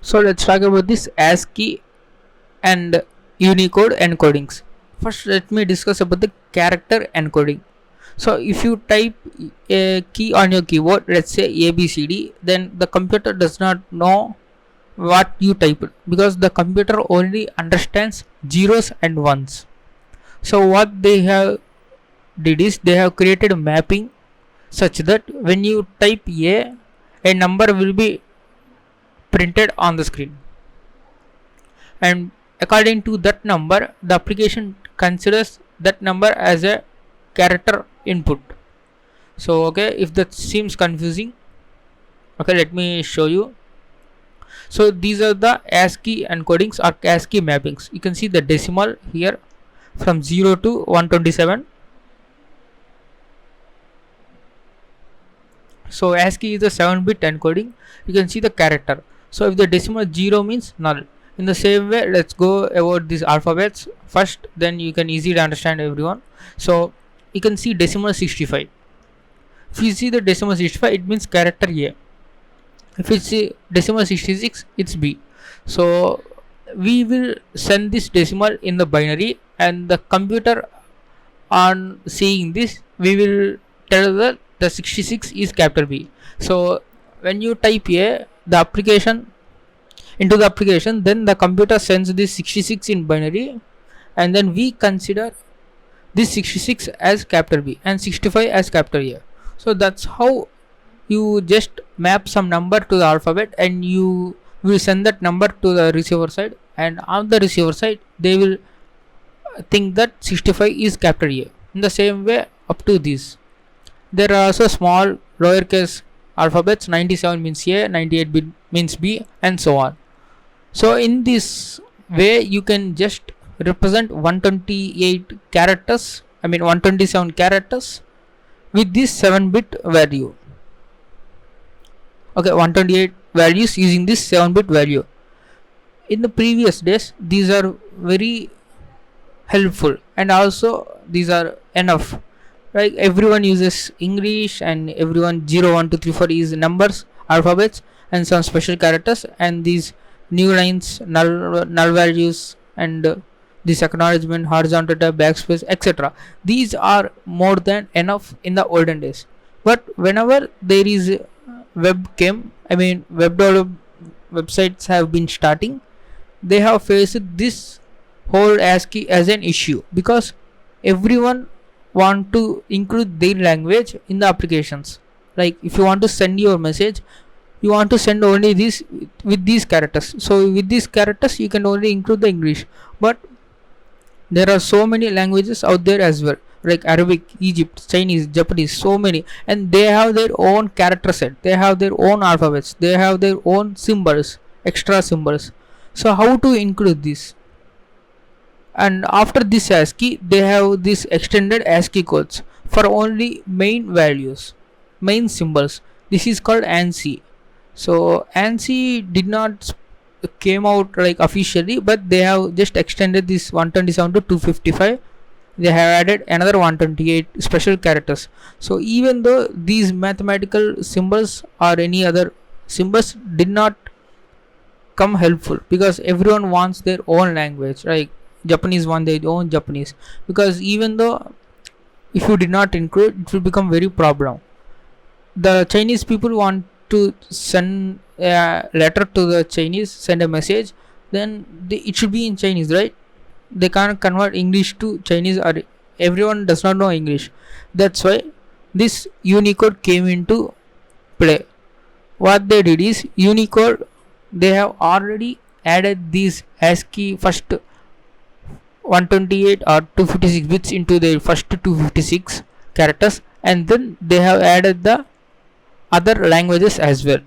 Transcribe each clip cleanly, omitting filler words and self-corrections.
So let's talk about this ASCII and Unicode encodings. First, let me discuss about the character encoding. So if you type a key on your keyboard, let's say ABCD, then the computer does not know what you typed because the computer only understands zeros and ones. So what they have did is they have created a mapping such that when you type a number will be printed on the screen, and according to that number the application considers that number as a character input. So okay, if that seems confusing, okay, let me show you. So these are the ASCII encodings or ASCII mappings. You can see the decimal here from 0 to 127. So ASCII is a 7-bit encoding. You can see the character. So if the decimal 0 means null. In the same way, let's go about these alphabets first, then you can easily understand everyone. So you can see decimal 65. If you see the decimal 65, it means character A. If you see decimal 66, it's B. So we will send this decimal in the binary, and the computer on seeing this, we will tell that the 66 is capital B. So when you type A, the application into the application, then the computer sends this 66 in binary, and then we consider this 66 as capital B and 65 as capital A. So that's how you just map some number to the alphabet, and you will send that number to the receiver side, and on the receiver side they will think that 65 is capital A. In the same way, up to this, there are also small lowercase alphabets. 97 means A, 98 means B, and so on. So in this way you can just represent 128 characters, 127 characters with this 7-bit value. Okay, 128 values using this 7-bit value. In the previous days, these are very helpful, and also these are enough. Like everyone uses English, and everyone 0 1 2 3 4 is numbers, alphabets, and some special characters, and these new lines, null values, and this acknowledgement, horizontal tab, backspace, etc. These are more than enough in the olden days. But whenever there is web came, web developed websites have been starting, they have faced this whole ASCII as an issue, because everyone want to include their language in the applications. Like if you want to send your message, you want to send only this with these characters. So with these characters you can only include the English, but there are so many languages out there as well, like Arabic, Egypt, Chinese, Japanese, so many, and they have their own character set, they have their own alphabets, they have their own symbols, extra symbols. So how to include this? And after this ASCII, they have this extended ASCII codes for only main values, main symbols. This is called ANSI. So ANSI did not came out like officially, but they have just extended this 127 to 255. They have added another 128 special characters. So even though these mathematical symbols or any other symbols did not come helpful, because everyone wants their own language, right? Japanese want their own Japanese, because even though if you did not include, it will become very problem. The Chinese people want to send a letter to the Chinese, send a message, then it should be in Chinese, right? They can't convert English to Chinese, or everyone does not know English. That's why this Unicode came into play. What they did is, Unicode, they have already added these ASCII first 128 or 256 bits into their first 256 characters, and then they have added the other languages as well.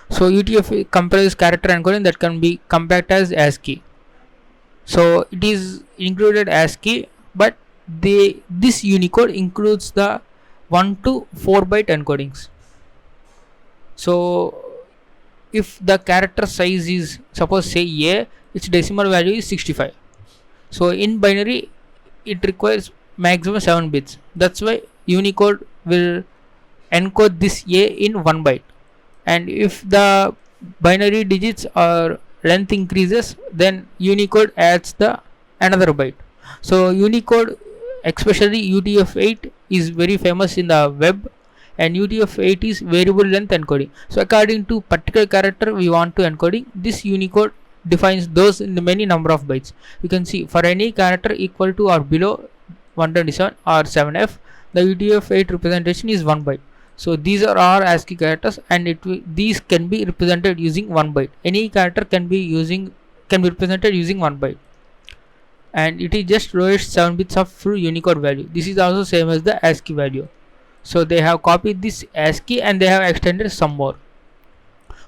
So UTF comprises character encoding that can be compact as ASCII. So it is included ASCII, but this Unicode includes the 1 to 4 byte encodings. So if the character size is, suppose say A, its decimal value is 65. So in binary it requires maximum 7 bits. That's why Unicode will encode this A in 1 byte, and if the binary digits or length increases, then Unicode adds the another byte. So Unicode, especially UTF-8, is very famous in the web, and UTF-8 is variable length encoding. So according to particular character we want to encoding, this Unicode defines those in the many number of bytes. You can see for any character equal to or below 127 or 7f, the UTF-8 representation is 1 byte. So these are all ASCII characters, and these can be represented using 1 byte. Any character can be represented using 1 byte, and it is just lowest 7 bits of full Unicode value. This is also same as the ASCII value. So they have copied this ASCII and they have extended some more.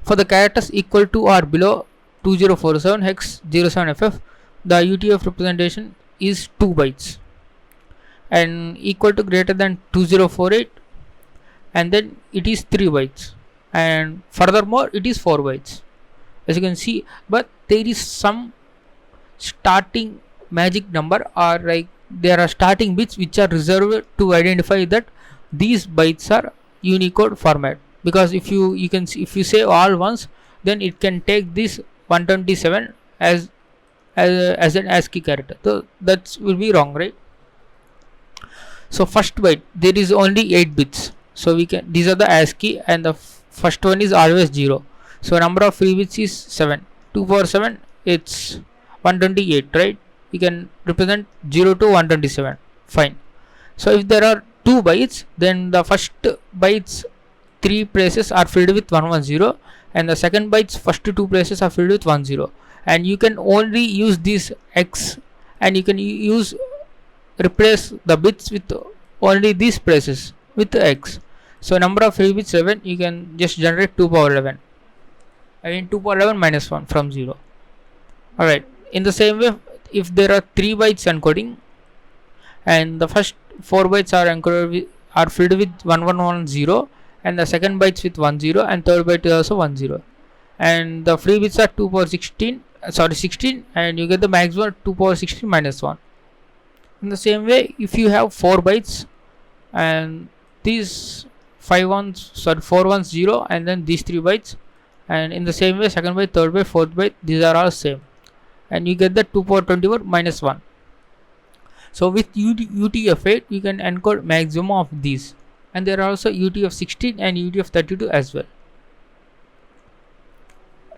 For the characters equal to or below 2047 hex 07ff, the UTF representation is 2 bytes, and equal to greater than 2048, and then it is 3 bytes, and furthermore it is 4 bytes, as you can see. But there is some starting magic number, or like there are starting bits which are reserved to identify that these bytes are Unicode format, because if you can see, if you say all ones, then it can take this 127 as an ASCII character, so that will be wrong, right? So first byte, there is only 8 bits, so we can, these are the ASCII, and the first one is always 0. So number of free bits is 7. 2 power 7, it's 128, right? You can represent 0 to 127. Fine. So if there are 2 bytes, then the first bytes 3 places are filled with 110, and the second bytes first 2 places are filled with 10, and you can only use this x, and you can replace the bits with only these places with x. So number of free bits 7, you can just generate 2 power 11. I mean 2 power 11 minus 1 from 0. Alright, in the same way, if there are 3 bytes encoding, and the first 4 bytes are encoded are filled with 1110, and the second bytes with 10, and third byte is also 10, and the free bits are 2 power 16, and you get the maximum 2 power 16 minus 1. In the same way, if you have 4 bytes, and these 410, and then these 3 bytes, and in the same way second byte, third byte, fourth byte, these are all same, and you get the 2 power 24 minus 1. So with UTF-8 you can encode maximum of these, and there are also UTF-16 and UTF-32 as well.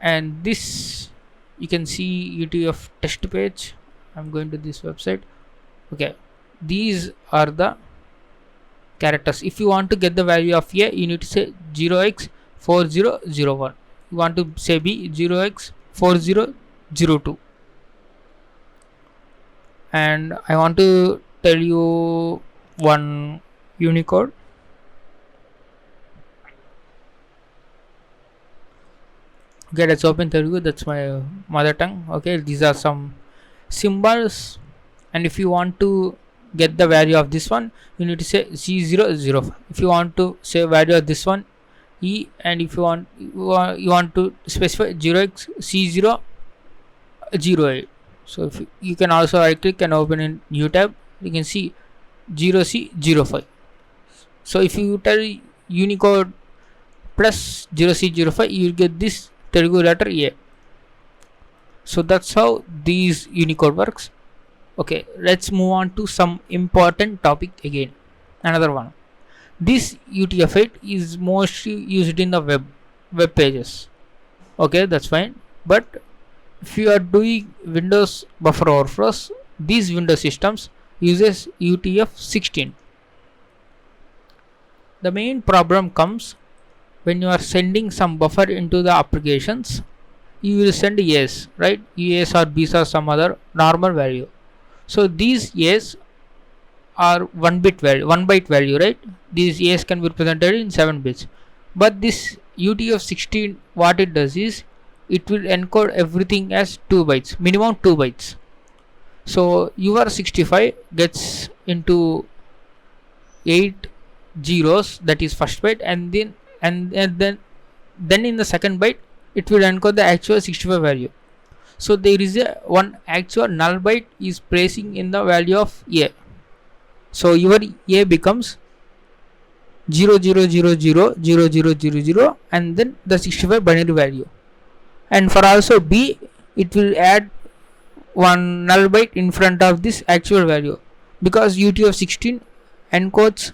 And this, you can see UTF test page. I'm going to this website. Okay, these are the characters. If you want to get the value of A, you need to say 0x4001. You want to say B, 0x4002. And I want to tell you one Unicode. Okay, let's open Telugu. That's my mother tongue. Okay, these are some symbols, and if you want to get the value of this one, you need to say C005. If you want to say value of this one, E, and if you want to specify 0xC008. So if you can also right click and open in new tab, you can see 0C05. So if you tell Unicode plus 0C05, you will get this Telugu letter A. So that's how these Unicode works. Okay, let's move on to some important topic again. Another one. This UTF-8 is mostly used in the web pages. Okay, that's fine. But if you are doing Windows buffer overflows, these Windows systems uses UTF-16. The main problem comes when you are sending some buffer into the applications. You will send A's, right? A's or B's or some other normal value. So these A's are 1 byte value, right? These A's can be represented in 7 bits. But this UTF-16, what it does is, it will encode everything as 2 bytes, minimum 2 bytes. So your 65 gets into 8 zeros, that is first byte, and then in the second byte it will encode the actual 65 value. So there is one actual null byte is placing in the value of A. So your A becomes 0000000 and then the 65 binary value. And for also B, it will add one null byte in front of this actual value, because UTF-16 encodes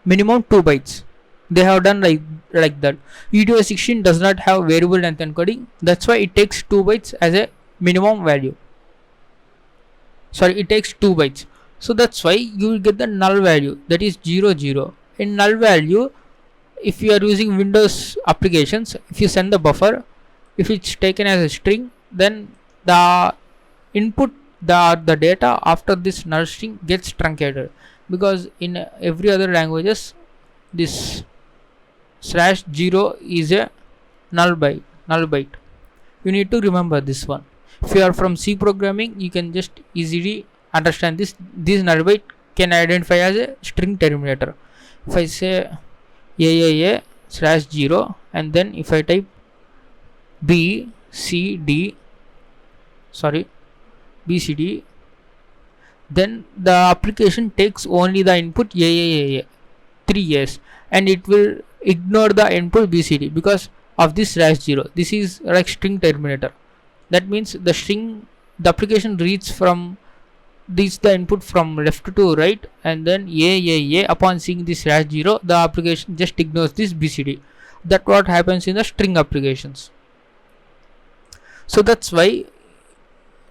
minimum 2 bytes. They have done like that. UTF-16 does not have variable length encoding, that's why it takes 2 bytes as a minimum value. Sorry, it takes 2 bytes. So that's why you will get the null value, that is 00. In null value, if you are using Windows applications, if you send the buffer, if it's taken as a string, then the input, the data after this null string gets truncated, because in every other languages this /0 is a null byte. You need to remember this one. If you are from C programming, you can just easily understand this. This null byte can identify as a string terminator. If I say AAA/0 and then if I type BCD, then the application takes only the input AAA 3 A's and it will ignore the input BCD because of this /0. This is like string terminator. That means the application reads from the input from left to right, and then upon seeing this /0, the application just ignores this BCD. That's what happens in the string applications. So that's why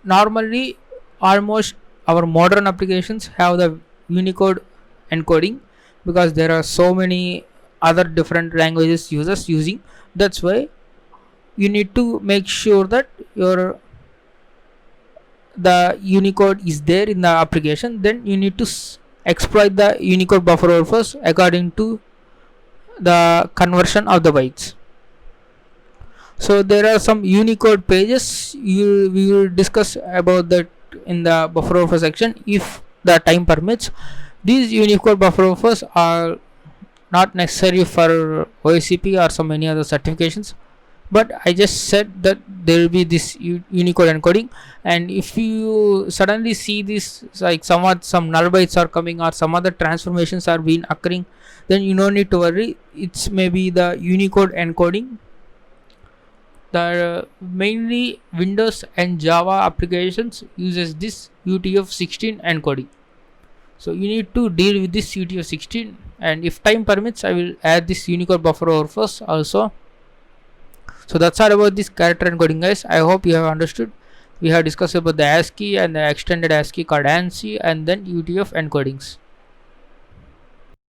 normally almost our modern applications have the Unicode encoding, because there are so many other different languages users using. That's why you need to make sure that the Unicode is there in the application. Then you need to exploit the Unicode buffer overflows according to the conversion of the bytes. So there are some Unicode pages, we will discuss about that in the buffer overflow section if the time permits. These Unicode buffer overflows are not necessary for OSCP or some any other certifications, but I just said that there will be this Unicode encoding, and if you suddenly see this, like some null bytes are coming or some other transformations are being occurring, then you don't need to worry. It's maybe the Unicode encoding. The mainly Windows and Java applications uses this UTF-16 encoding. So you need to deal with this UTF-16, and if time permits I will add this Unicode buffer overflows also. So that's all about this character encoding, guys. I hope you have understood. We have discussed about the ASCII and the extended ASCII called ANSI, and then UTF encodings.